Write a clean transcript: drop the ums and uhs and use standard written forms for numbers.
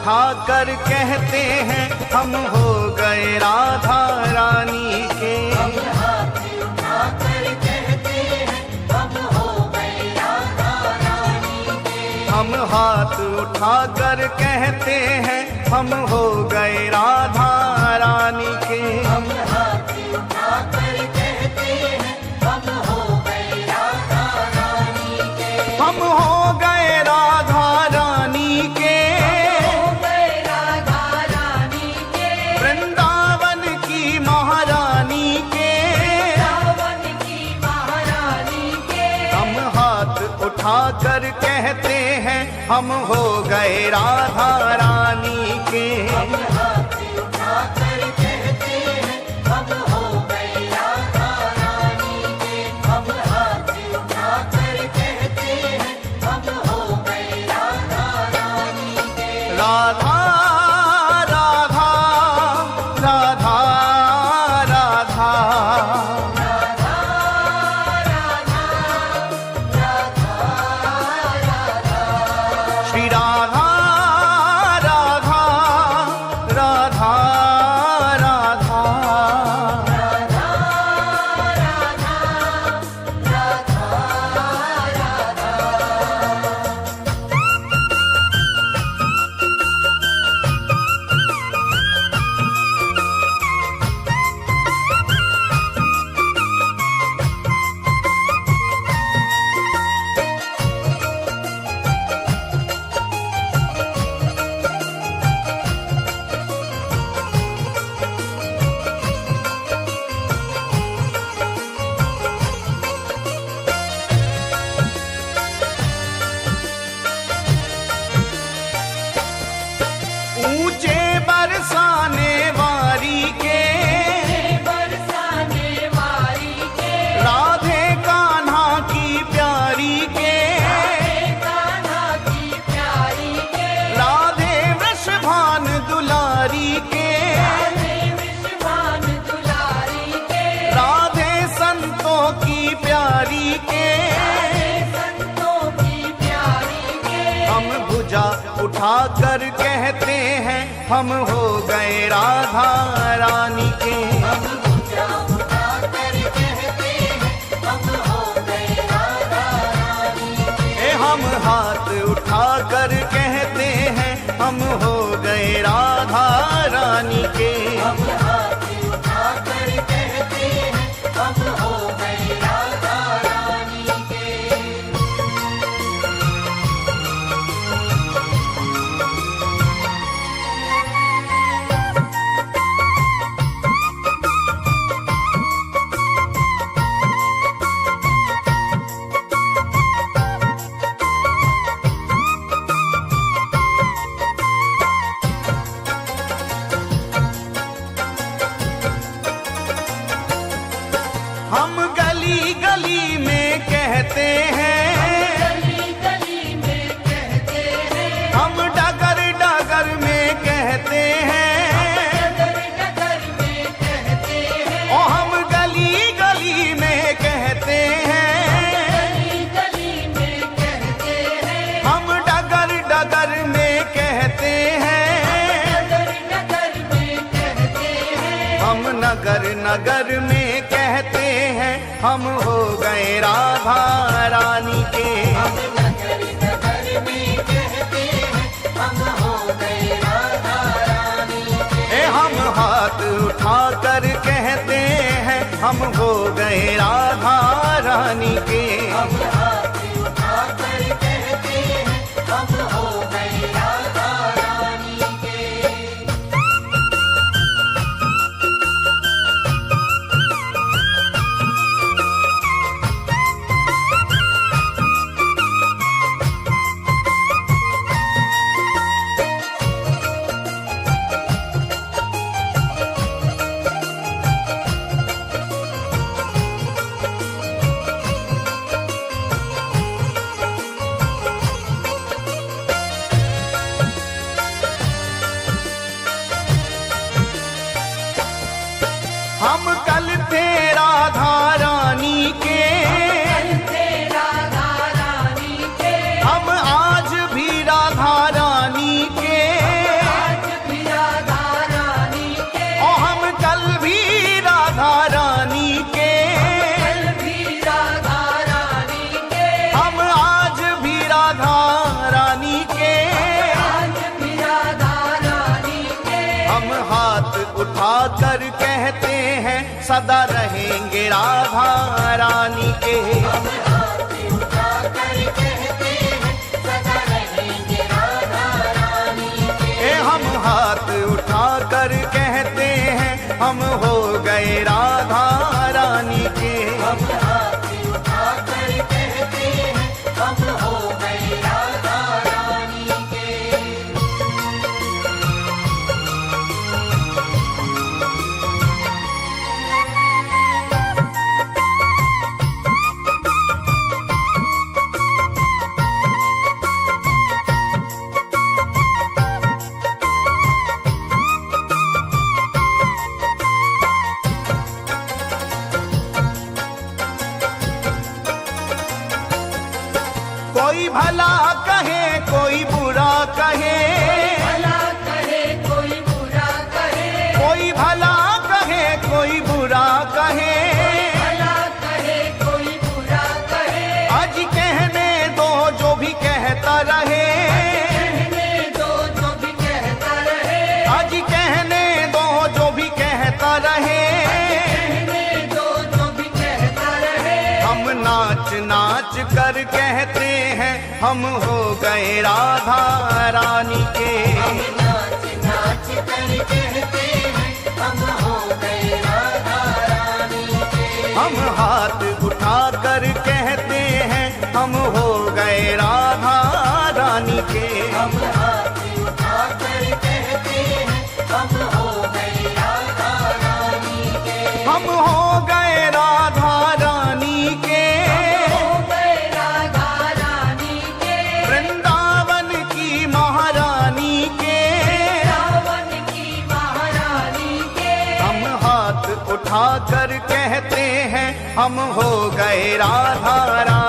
उठाकर कहते हैं हम हो गए राधा रानी के। हम हाथ उठाकर कहते हैं हम हो गए राधा रानी के। हम हाथ उठाकर कहते हैं हम हो गए राधा रानी के। हम हाथ उठाकर कहते हैं हम हो गए राधा रानी के। हम हो गए राधा रानी के। हो गए राधा रानी के। वृंदावन की महारानी के। वृंदावन की महारानी के। हम हाथ उठाकर कहते हैं हम हो गए राधा रानी के। हम हाथ उठाकर कहते हैं हम हो गए राधा रानी के। हम हाथ उठाकर कहते हैं हम हो गए राधा रानी के। राधा राधा राधा राधा राधा राधा राधा राधा। श्री राधा राधा राधा राधा। राधा राधा राधा राधा। ऊंचे बरसाने वारी के। बरसाने वारी के। राधे कान्हा की प्यारी के। कान्हा की प्यारी के। राधे वृषभान दुलारी के। राधे विश्वान दुलारी के। राधे संतों की प्यारी के। राधे संतों की प्यारी के। हम भुजा उठाकर कहते हैं हम हो गए राधा रानी के। हम भुजा उठाकर कहते हैं हम हो गए राधा रानी के। हम हाथ उठाकर कहते हैं हम हो गए राधा रानी के। हम हाथ उठाकर कहते हैं हम हो गए राधा रानी के। हम गली गली में कहते हैं। गली गली में कहते हैं। हम डगर डगर में कहते हैं। डगर डगर में कहते हैं। ओ हम गली गली में कहते हैं। गली गली में कहते हैं। हम डगर डगर में कहते हैं। डगर डगर में कहते हैं। हम नगर नगर में कहते हैं हम हो गए राधा रानी के। हम नगर नगर में कहते हैं हम हो गए राधा रानी के। हम हाथ उठाकर कहते हैं हम हो गए राधा रानी के। हम हाथ उठाकर कहते हैं हम हो गए राधा रानी के। हम कल थे राधा रानी के। राधा रानी के। हम आज भी राधा रानी के। कर कहते हैं सदा रहेंगे राधा रानी के। हम हाथ उठाकर कहते हैं सदा रहेंगे राधा रानी के। हम हाथ उठा कर कहते हैं हम हो गए राधा रानी के। हम हाथ उठाकर कहते हैं हम हो गए राधा रानी के। कोई भला कहे कोई बुरा कहे, भला कहे कोई बुरा कहे, कोई भला कहे कोई बुरा कहे, भला कहे कोई बुरा कहे। आज कहने दो जो भी कहता रहे, कहने दो जो भी कहता रहे, आज कहने दो जो भी कहता रहे। कहने दो जो भी कहता रहे। हम नाच नाच कर कहते हैं हम हो गए राधा रानी के। हम नाच नाच कर कहते हैं हम हो गए राधा रानी के। हम हाथ उठा कर कहते हैं हम हो गए राधा रानी के। हम हाथ उठाकर कहते हैं हम हो गए राधा रानी के। हम हो गए राधा रानी के। हो गए राधा रानी के। वृंदावन की महारानी के। रावण की महारानी के। हम हाथ उठा कर कहते हैं हम हो गए राधा रानी